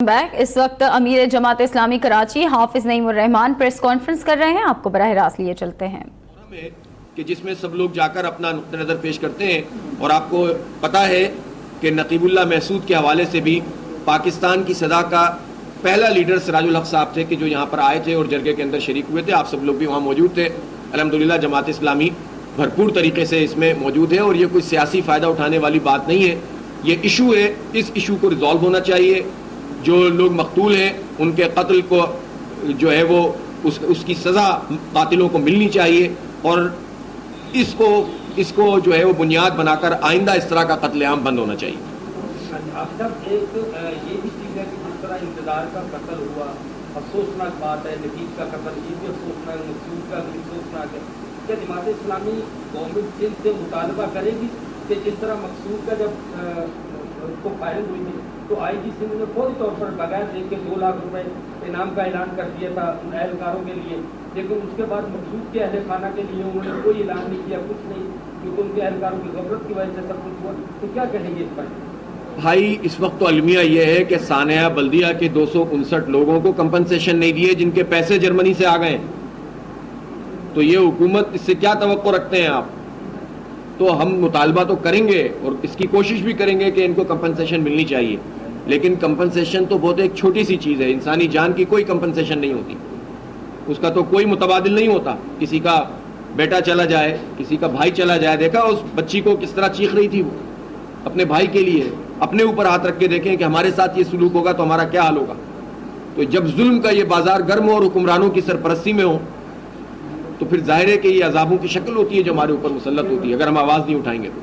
Back اس وقت امیر جماعت اسلامی کراچی حافظ نعیم الرحمان press conference کر رہے ہیں، آپ کو براہ راست لیے چلتے ہیں کہ جس میں سب لوگ جا کر اپنا نقطہ نظر پیش کرتے ہیں، اور آپ کو پتہ ہے کہ نقیب اللہ محسود کے حوالے سے بھی پاکستان کی صدا کا پہلا لیڈر سراج الحق صاحب تھے کہ جو یہاں پر آئے تھے اور جرگے کے اندر شریک ہوئے تھے. آپ سب لوگ بھی وہاں موجود تھے. الحمدللہ جماعت اسلامی بھرپور طریقے سے اس میں موجود ہے، اور یہ کوئی سیاسی فائدہ اٹھانے والی بات نہیں ہے. یہ ایشو ہے، اس ایشو کو ریزالو ہونا چاہیے. جو لوگ مقتول ہیں ان کے قتل کو جو ہے وہ اس کی سزا قاتلوں کو ملنی چاہیے، اور اس کو جو ہے وہ بنیاد بنا کر آئندہ اس طرح کا قتل عام بند ہونا چاہیے. ایک یہ بھی چیز ہے کہ جس طرح انتظار کا قتل ہوا، افسوسناک بات ہے. نقیب کا قتل یہ بھی افسوسناک، مقصود کا بھی افسوسناک ہے. کیا جماعت اسلامی گورنمنٹ سے مطالبہ کرے گی کہ جس طرح مقصود کا جب کو فائرنگ ہوئی تھی تو آئی جی سندھ نے فوری طور پر بغیر دیکھ کے 2 لاکھ روپے انعام کا اعلان کر دیا تھا اہلکاروں کے لیے، لیکن اس کے بعد مقصود کے اہل خانہ کے لیے انہوں نے کوئی اعلان نہیں کیا، کچھ نہیں، کیونکہ ان کے اہلکاروں کی غفلت کی وجہ سے سب کچھ ہوا. تو کیا کہیں گے اس پر؟ بھائی اس وقت تو المیہ یہ ہے کہ سانحہ بلدیہ کے 259 لوگوں کو کمپنسیشن نہیں دیے جن کے پیسے جرمنی سے آ گئے ہیں. تو یہ حکومت اس سے کیا توقع رکھتے ہیں آپ؟ تو ہم مطالبہ تو کریں گے اور اس کی کوشش بھی کریں گے کہ ان کو کمپنسیشن ملنی چاہیے، لیکن کمپنسیشن تو بہت ایک چھوٹی سی چیز ہے. انسانی جان کی کوئی کمپنسیشن نہیں ہوتی، اس کا تو کوئی متبادل نہیں ہوتا. کسی کا بیٹا چلا جائے، کسی کا بھائی چلا جائے، دیکھا اس بچی کو کس طرح چیخ رہی تھی وہ اپنے بھائی کے لیے. اپنے اوپر ہاتھ رکھ کے دیکھیں کہ ہمارے ساتھ یہ سلوک ہوگا تو ہمارا کیا حال ہوگا. تو جب ظلم کا یہ بازار گرم ہو اور حکمرانوں کی سرپرستی میں ہو تو پھر ظاہر ہے کہ یہ عذابوں کی شکل ہوتی ہے جو ہمارے اوپر مسلط ہوتی ہے اگر ہم آواز نہیں اٹھائیں گے تو.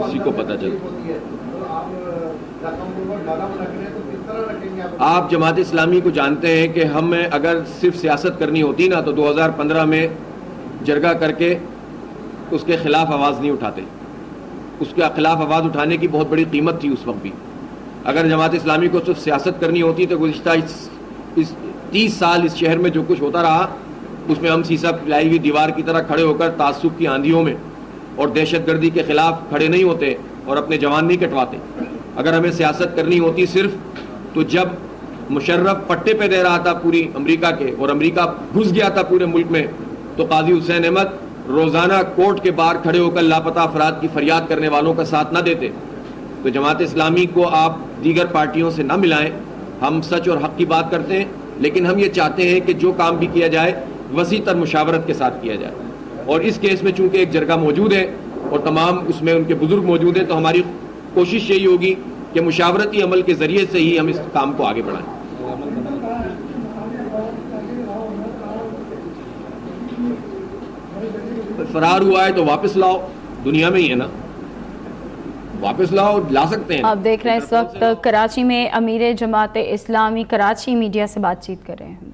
اسی کو پتہ چلتا. آپ جماعت اسلامی کو جانتے ہیں کہ ہم اگر صرف سیاست کرنی ہوتی نا تو 2015 میں جرگہ کر کے اس کے خلاف آواز نہیں اٹھاتے. اس کے خلاف آواز اٹھانے کی بہت بڑی قیمت تھی اس وقت بھی. اگر جماعت اسلامی کو صرف سیاست کرنی ہوتی تو گزشتہ اس 30 سال اس شہر میں جو کچھ ہوتا رہا اس میں ہم سیسا پلائی ہوئی دیوار کی طرح کھڑے ہو کر تعصب کی آندھیوں میں اور دہشت گردی کے خلاف کھڑے نہیں ہوتے اور اپنے جوان نہیں کٹواتے. اگر ہمیں سیاست کرنی ہوتی صرف تو جب مشرف پٹے پہ دے رہا تھا پوری امریکہ کے اور امریکہ گھس گیا تھا پورے ملک میں تو قاضی حسین احمد روزانہ کورٹ کے باہر کھڑے ہو کر لاپتہ افراد کی فریاد کرنے والوں کا ساتھ نہ دیتے. تو جماعت اسلامی کو آپ دیگر پارٹیوں سے نہ ملائیں. ہم سچ اور حق کی بات کرتے ہیں، لیکن ہم یہ چاہتے ہیں کہ جو کام بھی کیا جائے وسیع تر مشاورت کے ساتھ کیا جائے. اور اس کیس میں چونکہ ایک جرگہ موجود ہے اور تمام اس میں ان کے بزرگ موجود ہیں تو ہماری کوشش یہی ہوگی کہ مشاورتی عمل کے ذریعے سے ہی ہم اس کام کو آگے بڑھائیں. فرار ہوا ہے تو واپس لاؤ، دنیا میں ہی ہے نا، واپس لاؤ، لا سکتے ہیں. آپ دیکھ رہے ہیں اس وقت کراچی میں امیر جماعت اسلامی کراچی میڈیا سے بات چیت کر رہے ہیں.